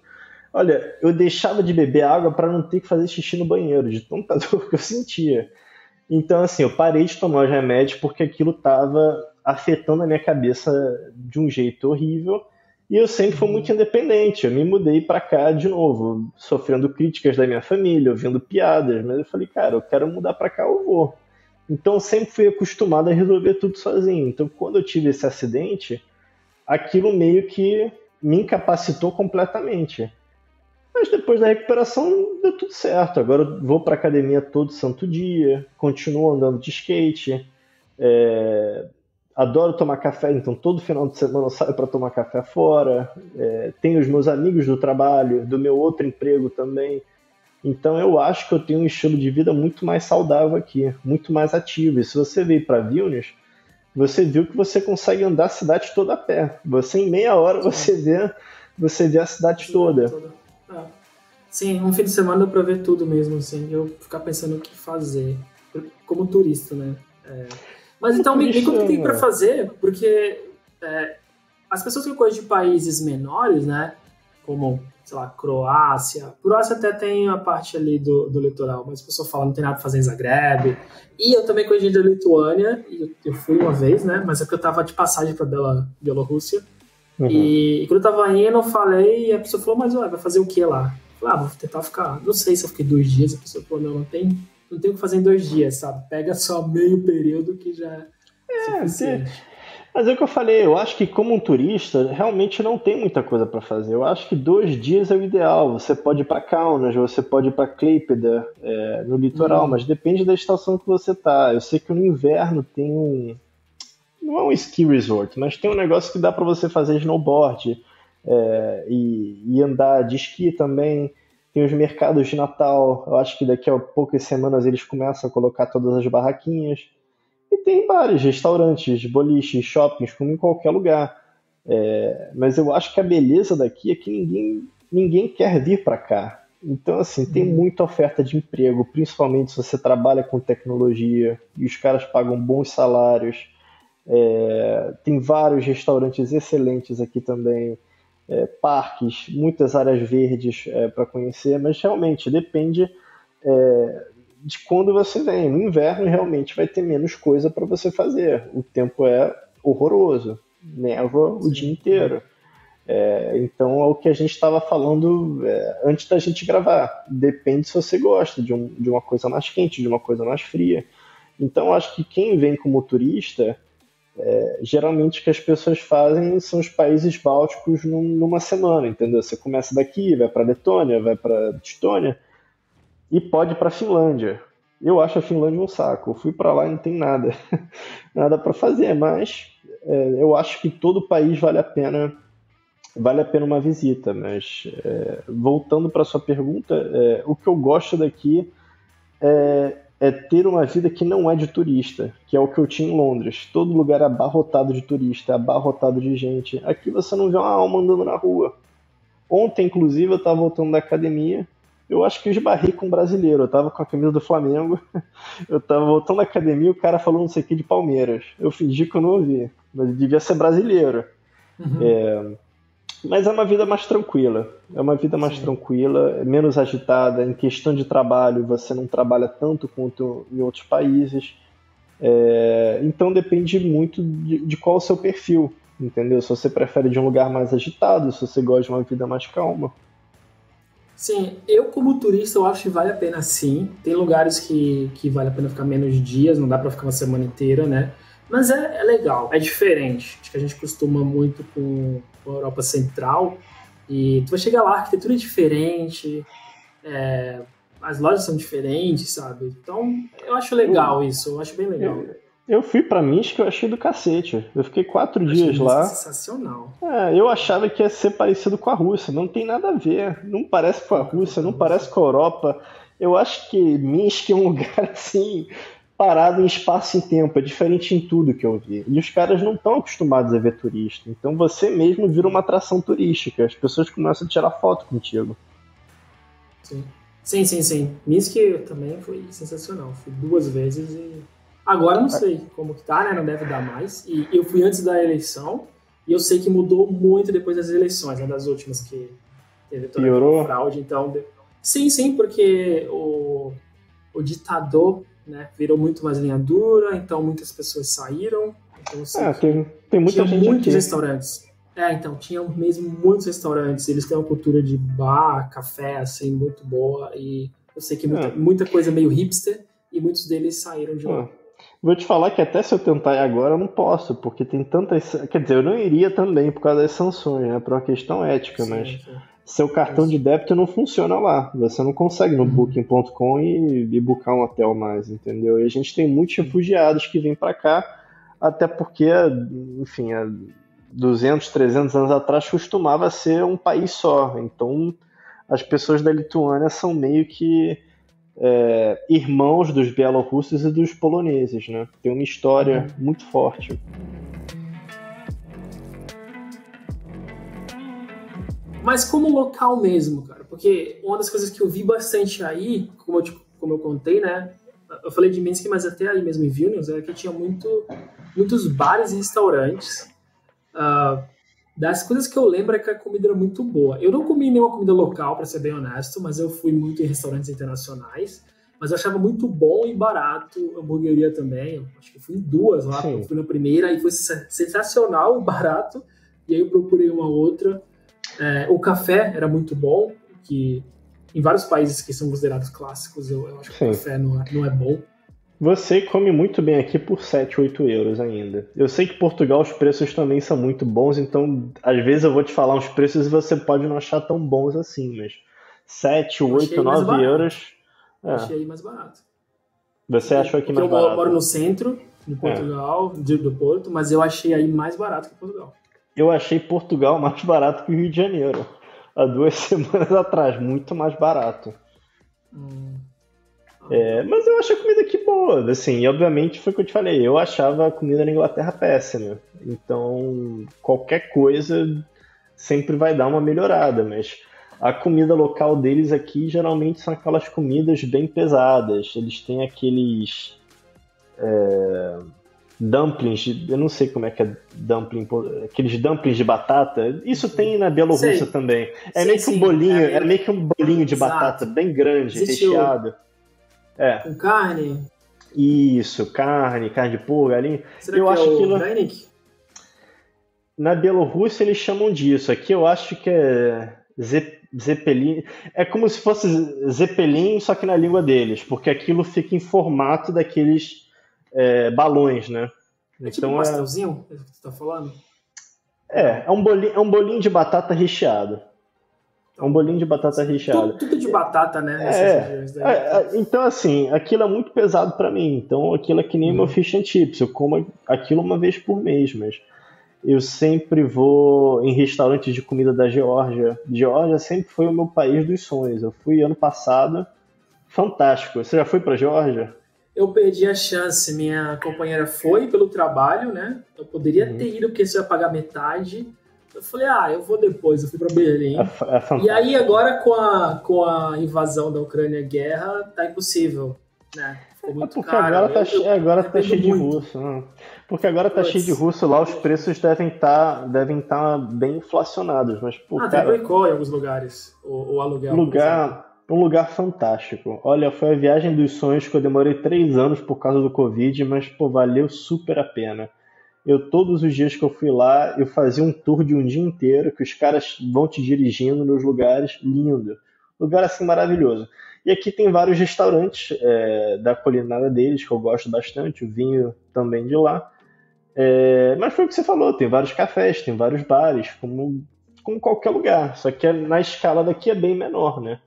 Olha, eu deixava de beber água para não ter que fazer xixi no banheiro, de tanta dor que eu sentia. Então, assim, eu parei de tomar os remédios porque aquilo estava afetando a minha cabeça de um jeito horrível. E eu sempre fui muito independente. Eu me mudei para cá de novo, sofrendo críticas da minha família, ouvindo piadas. Mas eu falei, cara, eu quero mudar para cá, eu vou. Então, eu sempre fui acostumado a resolver tudo sozinho. Então, quando eu tive esse acidente, aquilo meio que me incapacitou completamente. Mas depois da recuperação deu tudo certo. Agora eu vou para academia todo santo dia, continuo andando de skate, adoro tomar café, então todo final de semana eu saio para tomar café fora. Tenho os meus amigos do trabalho, do meu outro emprego também. Então eu acho que eu tenho um estilo de vida muito mais saudável aqui, muito mais ativo. E se você veio para Vilnius, você viu que você consegue andar a cidade toda a pé. Você em meia hora você vê a cidade toda. Sim, um fim de semana dá pra ver tudo mesmo, assim. Eu ficar pensando o que fazer, como turista, né? Mas então, me conta o que tem pra fazer, porque as pessoas que eu conheço de países menores, né? Como, sei lá, Croácia. Croácia até tem a parte ali do litoral, mas a pessoa fala não tem nada pra fazer em Zagreb. E eu também conheci da Lituânia, e eu fui uma vez, né? Mas é porque eu tava de passagem pra Bielorrússia. Uhum. E quando eu tava indo, eu falei, e a pessoa falou, mas vai fazer o que lá? Eu falei, vou tentar ficar, não sei se eu fiquei 2 dias, a pessoa falou, não tem o que fazer em 2 dias, sabe? Pega só meio período que já é suficiente. Mas é o que eu falei, eu acho que como um turista, realmente não tem muita coisa para fazer. Eu acho que 2 dias é o ideal. Você pode ir para Kaunas, você pode ir para Klaipėda, no litoral, mas depende da estação que você tá. Eu sei que no inverno tem não é um ski resort, mas tem um negócio que dá para você fazer snowboard e andar de esqui também. Tem os mercados de Natal, eu acho que daqui a poucas semanas eles começam a colocar todas as barraquinhas. E tem bares, restaurantes, boliches, shoppings, como em qualquer lugar. Mas eu acho que a beleza daqui é que ninguém quer vir para cá. Então, assim, tem muita oferta de emprego, principalmente se você trabalha com tecnologia e os caras pagam bons salários. Tem vários restaurantes excelentes aqui também, parques, muitas áreas verdes para conhecer, mas realmente depende de quando você vem. No inverno realmente vai ter menos coisa para você fazer, o tempo é horroroso, neva o dia inteiro. Então é o que a gente estava falando antes da gente gravar, depende se você gosta de uma coisa mais quente, de uma coisa mais fria. Então acho que quem vem como turista, geralmente o que as pessoas fazem são os países bálticos numa semana, entendeu? Você começa daqui, vai para Letônia, vai para Estônia e pode ir para Finlândia. Eu acho a Finlândia um saco. Eu fui para lá e não tem nada para fazer, mas eu acho que todo país vale a pena uma visita. Mas voltando para sua pergunta, o que eu gosto daqui é ter uma vida que não é de turista, que é o que eu tinha em Londres. Todo lugar é abarrotado de turista, abarrotado de gente. Aqui você não vê uma alma andando na rua. Ontem, inclusive, eu estava voltando da academia, eu acho que eu esbarrei com um brasileiro. Eu estava com a camisa do Flamengo, eu estava voltando da academia, o cara falou não sei o que de Palmeiras. Eu fingi que eu não ouvi, mas ele devia ser brasileiro. Uhum. Mas é uma vida mais tranquila. É uma vida mais tranquila, menos agitada. Em questão de trabalho, você não trabalha tanto quanto em outros países. Então depende muito de qual é o seu perfil, entendeu? Se você prefere de um lugar mais agitado, se você gosta de uma vida mais calma. Sim, eu como turista eu acho que vale a pena sim. Tem lugares que vale a pena ficar menos dias, não dá pra ficar uma semana inteira, né? Mas é legal, é diferente. Acho que a gente costuma muito com a Europa Central e tu vai chegar lá, a arquitetura é diferente, as lojas são diferentes, sabe? Então eu acho legal isso, eu acho bem legal. Eu fui pra Minsk, eu achei do cacete. Eu fiquei 4 dias lá. Sensacional. Eu achava que ia ser parecido com a Rússia, não tem nada a ver. Não parece com a Rússia, não parece com a Europa. Eu acho que Minsk é um lugar assim parado em espaço e tempo, é diferente em tudo que eu vi. E os caras não estão acostumados a ver turista. Então você mesmo vira uma atração turística. As pessoas começam a tirar foto contigo. Sim. Sim. Minsk também foi sensacional. Fui 2 vezes e agora não sei como que tá, né? Não deve dar mais. E eu fui antes da eleição e eu sei que mudou muito depois das eleições, né? Das últimas que teve toda Piorou? a fraude. Então, sim, porque o ditador, né, virou muito mais linha dura, então muitas pessoas saíram. Então, tem muita tinha gente muitos aqui. restaurantes. Então, tinha mesmo muitos restaurantes. Eles têm uma cultura de bar, café, assim, muito boa. E eu sei que muita coisa meio hipster e muitos deles saíram de lá. Vou te falar que até se eu tentar ir agora, eu não posso, porque tem tantas... Quer dizer, eu não iria também por causa das sanções, né? Por uma questão ética, mas seu cartão de débito não funciona lá. Você não consegue no Booking.com e buscar um hotel mais, entendeu? E a gente tem muitos refugiados que vêm para cá, até porque, enfim, há 200, 300 anos atrás costumava ser um país só. Então, as pessoas da Lituânia são meio que irmãos dos bielorrussos e dos poloneses, né? Tem uma história muito forte. Mas como local mesmo, cara, porque uma das coisas que eu vi bastante aí, como eu contei, né? Eu falei de Minsk, mas até aí mesmo em Vilnius, é que tinha muitos bares e restaurantes. Das coisas que eu lembro é que a comida era muito boa. Eu não comi nenhuma comida local, para ser bem honesto, mas eu fui muito em restaurantes internacionais. Mas eu achava muito bom e barato. Hamburgueria também. Eu acho que eu fui em 2 lá. Eu fui na primeira e foi sensacional, barato. E aí eu procurei uma outra. O café era muito bom, que em vários países que são considerados clássicos, eu acho que o café não é bom. Você come muito bem aqui por 7, 8 euros ainda. Eu sei que em Portugal os preços também são muito bons, então às vezes eu vou te falar uns preços e você pode não achar tão bons assim, mas 7, 8, 9 euros... Eu achei aí mais barato. Você achou aqui mais barato? Eu moro no centro de Portugal, do Porto, mas eu achei aí mais barato que Portugal. Eu achei Portugal mais barato que o Rio de Janeiro. Há 2 semanas atrás, muito mais barato. Mas eu acho a comida aqui boa, assim, e obviamente foi o que eu te falei, eu achava a comida na Inglaterra péssima, então qualquer coisa sempre vai dar uma melhorada, mas a comida local deles aqui geralmente são aquelas comidas bem pesadas, eles têm aqueles dumplings, eu não sei como é que é dumpling, aqueles dumplings de batata, isso tem na Bielorrússia também, meio que um bolinho, meio que um bolinho de batata bem grande, recheado. Com carne? Isso, carne de porco, galinha. Será eu que acho que Reinik? Na Bielorrússia eles chamam disso. Aqui eu acho que é Zeppelin. É como se fosse Zeppelin, só que na língua deles, porque aquilo fica em formato daqueles balões, né? É tipo um pastelzinho, que você tá falando? É um bolinho de batata recheado. É um bolinho de batata recheada. Tudo de batata, né? Então, assim, aquilo é muito pesado pra mim. Então, aquilo é que nem meu fish and chips. Eu como aquilo uma vez por mês, mas eu sempre vou em restaurantes de comida da Geórgia. Geórgia sempre foi o meu país dos sonhos. Eu fui ano passado. Fantástico. Você já foi pra Geórgia? Eu perdi a chance. Minha companheira foi pelo trabalho, né? Eu poderia ter ido, porque você ia pagar metade. Eu falei, eu vou depois, eu fui pra Berlim. E aí agora com a invasão da Ucrânia, guerra, tá impossível, né? Ficou muito porque caro. Agora tá cheio de russo. Né? Porque agora tá cheio de russo lá, os preços devem tá bem inflacionados. Mas, tem boicô em alguns lugares, o aluguel. Um lugar fantástico. Olha, foi a viagem dos sonhos que eu demorei 3 anos por causa do Covid, mas, valeu super a pena. Todos os dias que eu fui lá, eu fazia um tour de um dia inteiro, que os caras vão te dirigindo nos lugares, lindo. Lugar assim maravilhoso. E aqui tem vários restaurantes da culinária deles, que eu gosto bastante, o vinho também de lá. Mas foi o que você falou, tem vários cafés, tem vários bares, como qualquer lugar. Só que na escala daqui é bem menor, né?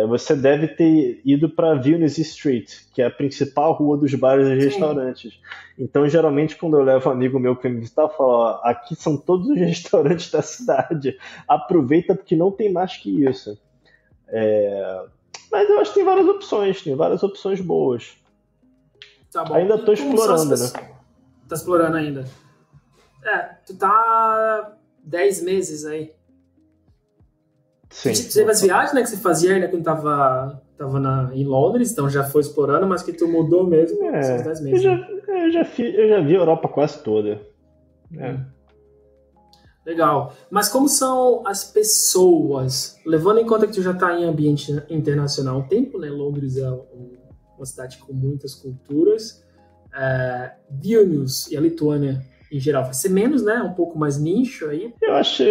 Você deve ter ido para Vilnius Street, que é a principal rua dos bares e restaurantes. Então, geralmente, quando eu levo um amigo meu que me visitar, eu falo, aqui são todos os restaurantes da cidade. Aproveita porque não tem mais que isso. Mas eu acho que tem várias opções boas. Tá bom. Ainda tô explorando, né? Tá explorando ainda. Tu tá 10 meses aí. Sim. Você teve as viagens, né, que você fazia ainda quando tava em Londres, então já foi explorando, mas que tu mudou mesmo esses 10 meses. Eu já vi a Europa quase toda. Legal. Mas como são as pessoas? Levando em conta que tu já tá em ambiente internacional há um tempo, né? Londres é uma cidade com muitas culturas. Vilnius e a Lituânia, em geral, vai ser menos, né? Um pouco mais nicho aí. Eu acho,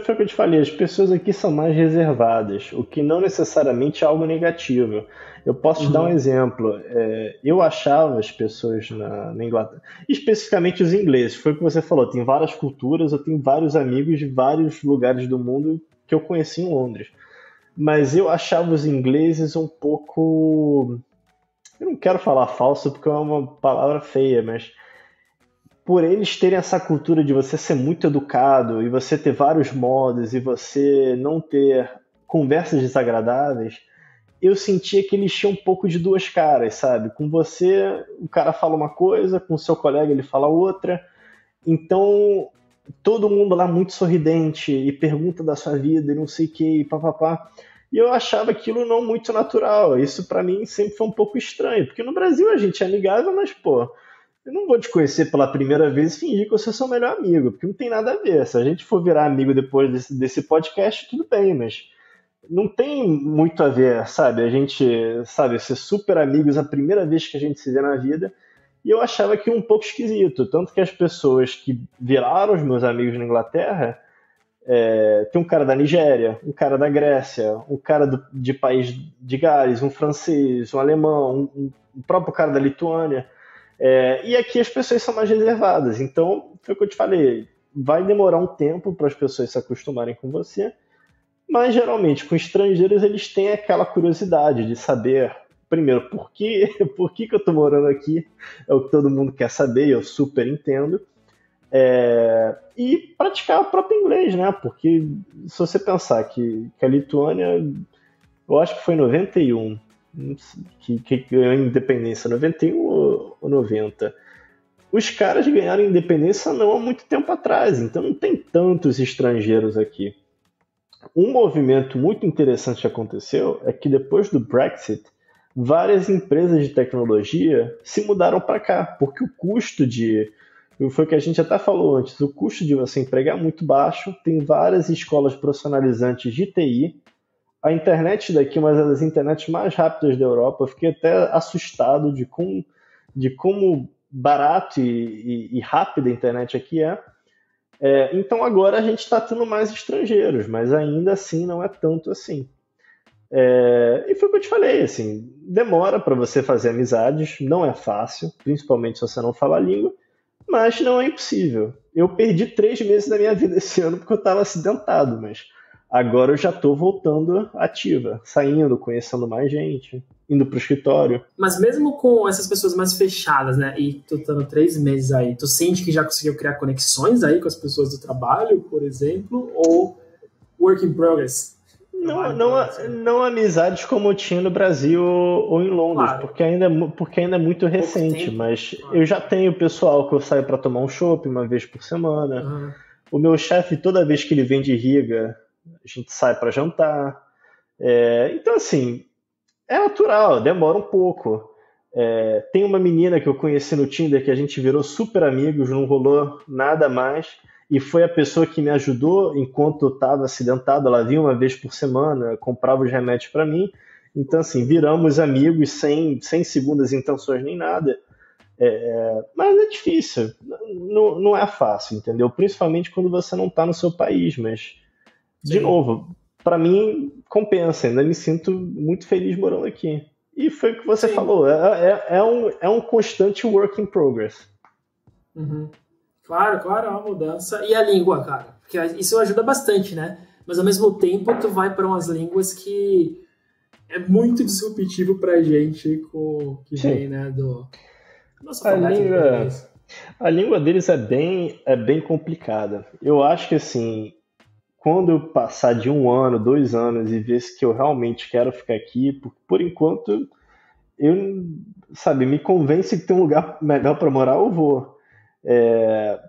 foi o que eu te falei, as pessoas aqui são mais reservadas, o que não necessariamente é algo negativo. Eu posso te dar um exemplo. Eu achava as pessoas na Inglaterra, especificamente os ingleses, foi o que você falou, tem várias culturas, eu tenho vários amigos de vários lugares do mundo que eu conheci em Londres. Mas eu achava os ingleses um pouco... Eu não quero falar falso porque é uma palavra feia, mas por eles terem essa cultura de você ser muito educado e você ter vários modos e você não ter conversas desagradáveis, eu sentia que eles tinham um pouco de duas caras, sabe? Com você, o cara fala uma coisa, com o seu colega ele fala outra. Então, todo mundo lá muito sorridente e pergunta da sua vida e não sei o que, e papapá. E eu achava aquilo não muito natural. Isso pra mim sempre foi um pouco estranho, porque no Brasil a gente é amigável, mas, pô, eu não vou te conhecer pela primeira vez e fingir que você é seu melhor amigo, porque não tem nada a ver. Se a gente for virar amigo depois desse podcast, tudo bem, mas não tem muito a ver, sabe? A gente, sabe, ser super amigos a primeira vez que a gente se vê na vida. E eu achava aquilo um pouco esquisito. Tanto que as pessoas que viraram os meus amigos na Inglaterra, tem um cara da Nigéria, um cara da Grécia, um cara de país de Gales, um francês, um alemão, o próprio cara da Lituânia. E aqui as pessoas são mais reservadas. Então, foi o que eu te falei. Vai demorar um tempo para as pessoas se acostumarem com você. Mas, geralmente, com estrangeiros, eles têm aquela curiosidade de saber, primeiro, por que eu estou morando aqui, é o que todo mundo quer saber, eu super entendo, e praticar o próprio inglês, né? Porque se você pensar que a Lituânia, eu acho que foi em 91, que ganhou a independência, 91 ou 90, os caras ganharam a independência não há muito tempo atrás, então não tem tantos estrangeiros aqui. Um movimento muito interessante que aconteceu é que depois do Brexit, várias empresas de tecnologia se mudaram para cá, porque o custo foi o que a gente até falou antes, o custo de você empregar é muito baixo, tem várias escolas profissionalizantes de TI, a internet daqui é uma das internets mais rápidas da Europa, eu fiquei até assustado de como barato e rápida a internet aqui é. Então agora a gente está tendo mais estrangeiros, mas ainda assim não é tanto assim. E foi o que eu te falei, assim, demora para você fazer amizades, não é fácil, principalmente se você não fala a língua, mas não é impossível. Eu perdi 3 meses da minha vida esse ano porque eu estava acidentado, mas agora eu já estou voltando ativa, saindo, conhecendo mais gente, indo pro escritório. Mas mesmo com essas pessoas mais fechadas, né, e tu estando 3 meses aí, tu sente que já conseguiu criar conexões aí com as pessoas do trabalho, por exemplo, ou work in progress? Não amizades como eu tinha no Brasil ou em Londres, claro. porque ainda é muito recente, mas eu já tenho pessoal que eu saio para tomar um chopp uma vez por semana. O meu chefe, toda vez que ele vem de Riga, a gente sai para jantar. Então, assim, é natural, demora um pouco. Tem uma menina que eu conheci no Tinder que a gente virou super amigos, não rolou nada mais. E foi a pessoa que me ajudou enquanto eu estava acidentado. Ela vinha uma vez por semana, comprava os remédios para mim. Então, assim, viramos amigos sem segundas intenções nem nada. Mas é difícil, não é fácil, entendeu? Principalmente quando você não está no seu país. Mas, de novo, para mim, compensa. Ainda me sinto muito feliz morando aqui. E foi o que você falou. É um constante work in progress. Uhum. Claro, é uma mudança. E a língua, cara? Porque isso ajuda bastante, né? Mas ao mesmo tempo, tu vai para umas línguas que é muito disruptivo pra gente que vem, né, do nosso a língua deles é bem complicada. Eu acho que, assim, quando eu passar de 1 ano, 2 anos e ver se que eu realmente quero ficar aqui, por enquanto eu, sabe, me convence que tem um lugar melhor para morar, eu vou.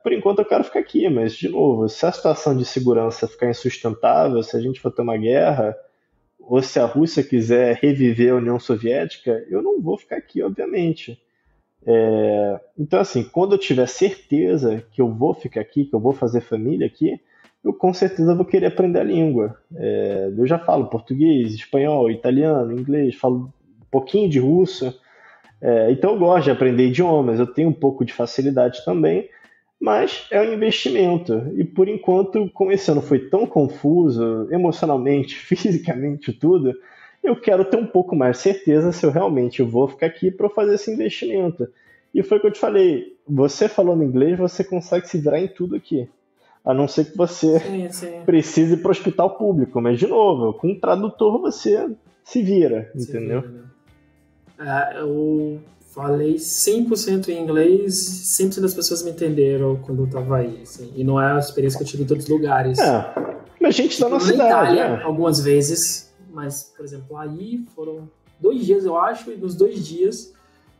Por enquanto eu quero ficar aqui, mas, de novo, se a situação de segurança ficar insustentável, se a gente for ter uma guerra, ou se a Rússia quiser reviver a União Soviética, eu não vou ficar aqui, obviamente. Então, assim, quando eu tiver certeza que eu vou ficar aqui, que eu vou fazer família aqui, eu com certeza vou querer aprender a língua. Eu já falo português, espanhol, italiano, inglês, falo um pouquinho de russo. Então eu gosto de aprender idiomas, eu tenho um pouco de facilidade também, mas é um investimento. E por enquanto, como esse ano foi tão confuso, emocionalmente, fisicamente, tudo, eu quero ter um pouco mais de certeza se eu realmente vou ficar aqui para fazer esse investimento. E foi o que eu te falei, você falando inglês, você consegue se virar em tudo aqui. A não ser que você precise ir para o hospital público, mas de novo, com um tradutor você se vira, entendeu? Eu falei 100% em inglês, 100% das pessoas me entenderam quando eu estava aí, assim, e não é a experiência que eu tive em todos os lugares. Mas gente da nossa idade. Na Itália, né? Algumas vezes, mas, por exemplo, aí foram 2 dias, eu acho, e nos 2 dias,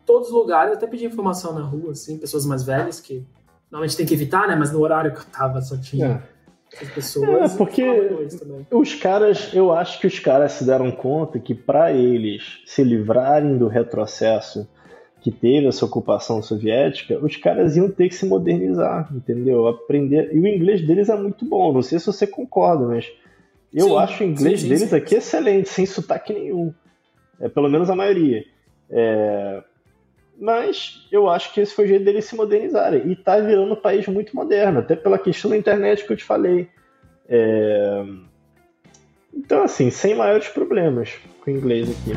todos os lugares, eu até pedi informação na rua, assim, pessoas mais velhas, que normalmente tem que evitar, né, mas no horário que eu tava só tinha as pessoas. Porque os caras, eu acho que os caras se deram conta que para eles se livrarem do retrocesso que teve essa ocupação soviética, os caras iam ter que se modernizar, entendeu? Aprender. E o inglês deles é muito bom, não sei se você concorda, mas eu acho o inglês deles aqui excelente, sem sotaque nenhum. Pelo menos a maioria. Mas eu acho que esse foi o jeito deles se modernizarem. E tá virando um país muito moderno, até pela questão da internet que eu te falei. Então, assim, sem maiores problemas com o inglês aqui.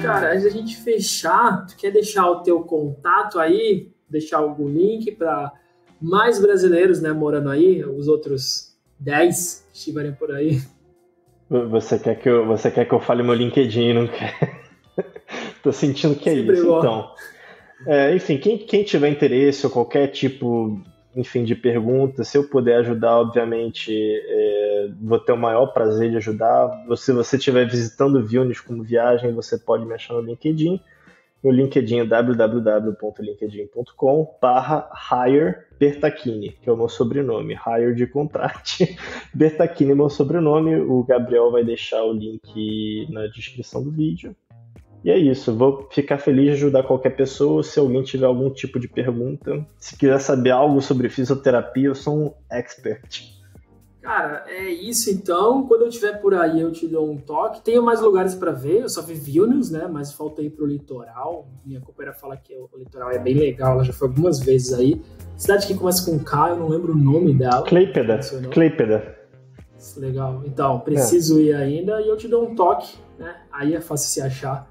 Cara, antes da gente fechar, tu quer deixar o teu contato aí? Deixar algum link para mais brasileiros, né, morando aí? Os outros 10 que estiverem por aí. Você quer que eu fale meu LinkedIn, não quer? Tô sentindo que é sempre isso, bom. Então. Enfim, quem tiver interesse ou qualquer tipo, enfim, de pergunta, se eu puder ajudar, obviamente, vou ter o maior prazer de ajudar. Se você estiver visitando Vilnius como viagem, você pode me achar no LinkedIn. Meu LinkedIn é www.linkedin.com/hire Bertacchini, que é o meu sobrenome. Hire de contrate. Bertacchini é meu sobrenome. O Gabriel vai deixar o link na descrição do vídeo. E é isso. Vou ficar feliz de ajudar qualquer pessoa. Se alguém tiver algum tipo de pergunta, se quiser saber algo sobre fisioterapia, eu sou um expert. Cara, é isso então. Quando eu estiver por aí, eu te dou um toque. Tenho mais lugares para ver. Eu só vi Vilnius, né? Mas falta ir pro litoral. Minha companheira fala que o litoral é bem legal. Ela já foi algumas vezes aí. Cidade que começa com K, eu não lembro o nome dela. Klaipėda. Legal. Então, preciso ir ainda e eu te dou um toque, né? Aí é fácil se achar.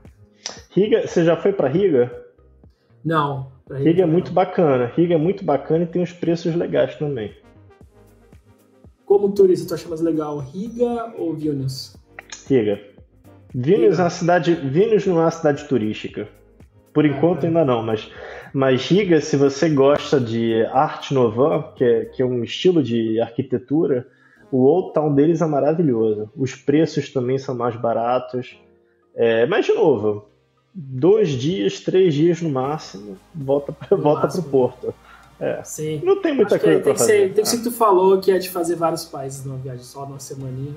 Riga, você já foi para Riga? Não. Riga é muito bacana. Riga é muito bacana e tem uns preços legais também. Como turista, tu acha mais legal Riga ou Vilnius? Riga. Vilnius não é uma cidade turística. Por enquanto ainda não, mas Riga, se você gosta de Art Nouveau, que é um estilo de arquitetura, o Old Town deles é maravilhoso. Os preços também são mais baratos. Mas, de novo, 2 dias, 3 dias no máximo, volta pro Porto. Sim. Não tem muita coisa pra fazer. Tem que ser que tu falou que é de fazer vários países numa viagem só, numa semaninha.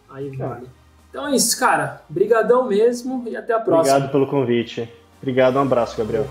Aí vale. Então é isso, cara. Brigadão mesmo e até a próxima. Obrigado pelo convite. Obrigado, um abraço, Gabriel.